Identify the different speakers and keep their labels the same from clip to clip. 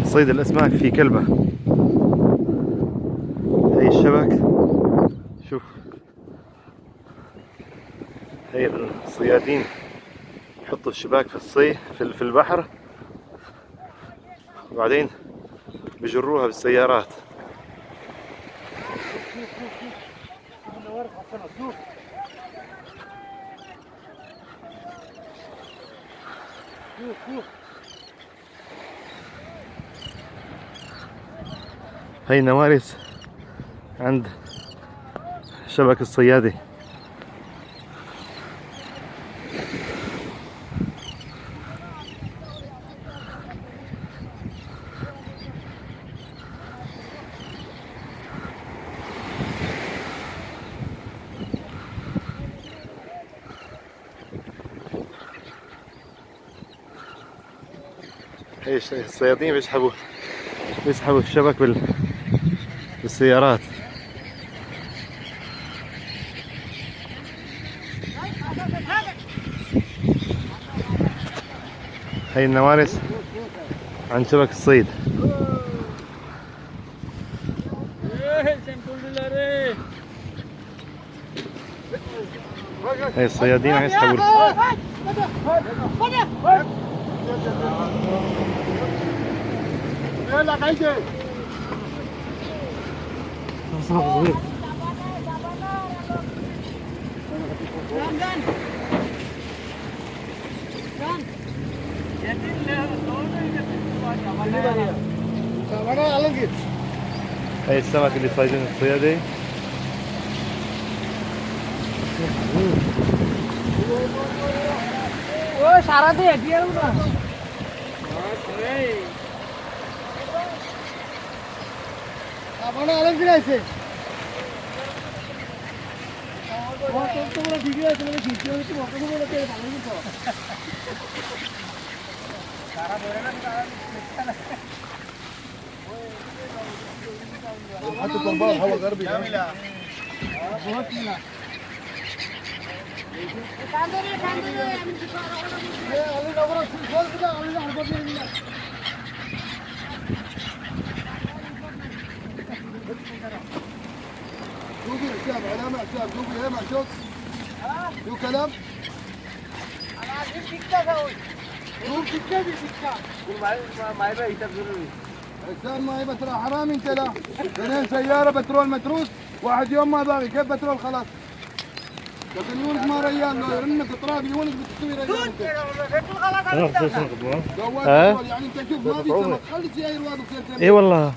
Speaker 1: صيد الأسماك في كلبة. هاي الشبك، شوف هاي الصيادين يحطوا الشباك في البحر، وبعدين بجروها بالسيارات. هاي نوارس عند شبك الصيادي. هاي الصيادين بيسحبوا الشبك بالسيارات. هاي النوارس عن شبك الصيد. هاي الصيادين عم يسحبوا. هاي السمك اللي صايدين الصيادي.
Speaker 2: حتى طلبات هوا غربي شوفي حساب علامة حساب شوفي هنا شوف شو كلام أنا عايز تكتب أوي شوف تكتب ما يبقى يكتب ضروري حساب ما يبقى ترى حرام أنت لا اثنين سيارة بترول متروس واحد يوم ما باغي كيف بترول خلاص لكن يونس ما ريان لو يرنك اطراف يونس بتسوي ريان يعني انت شوف ما في سمك خلي سيايير واقف
Speaker 1: اي والله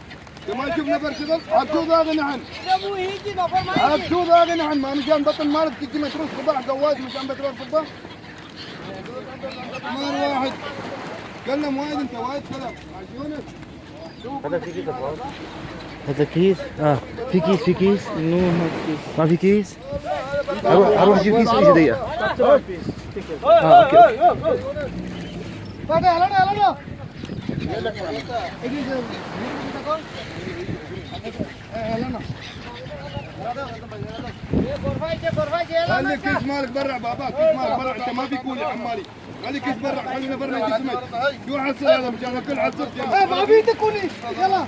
Speaker 2: ما شوف نفر شغل عبدو ذاغي نحن عبدو ذاغي نحن ما مشان بطن مالك تجي متروس خضار قواس مشان بترول خضار مال واحد تكلم وايد انت وايد كلام مع يونس
Speaker 1: هذا في كيس هذا كيس في كيس انه ما في كيس اروح اجيب كيس في دقيقة. اوكي
Speaker 2: خلي كيس مالك برا بابا كيس مالك برا انت ما في كولي عمالي خلي كيس برا خلينا برا جسمك شو حصل هذا مشان الكل حصلت ما في تكوني يلا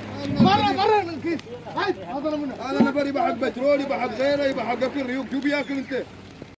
Speaker 2: برا الكيس هاي هذا انا بري بحق بترول يبقى حق غيره يبقى حق اكل ريوق شو بياكل انت